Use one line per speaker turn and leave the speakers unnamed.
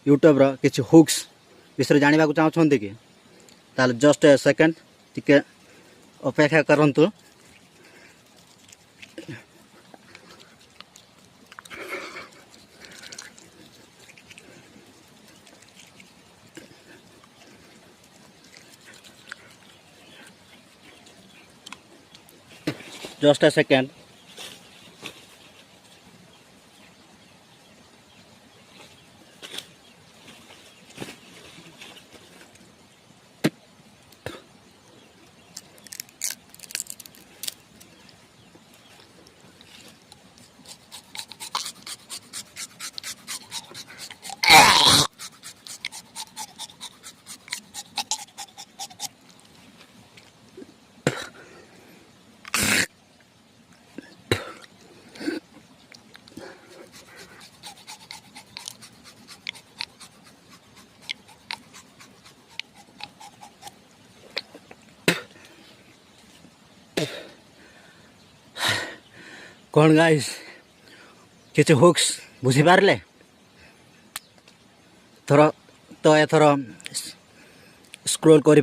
YouTube किसी hooks विषय जानवा चाहते कि ताल जस्ट ए सेकेंड टिके अपेक्षा करंतु। Just a second. कौन गाइस किसी हुक्स बुझी पारे थर तो एथर स्क्रोल करें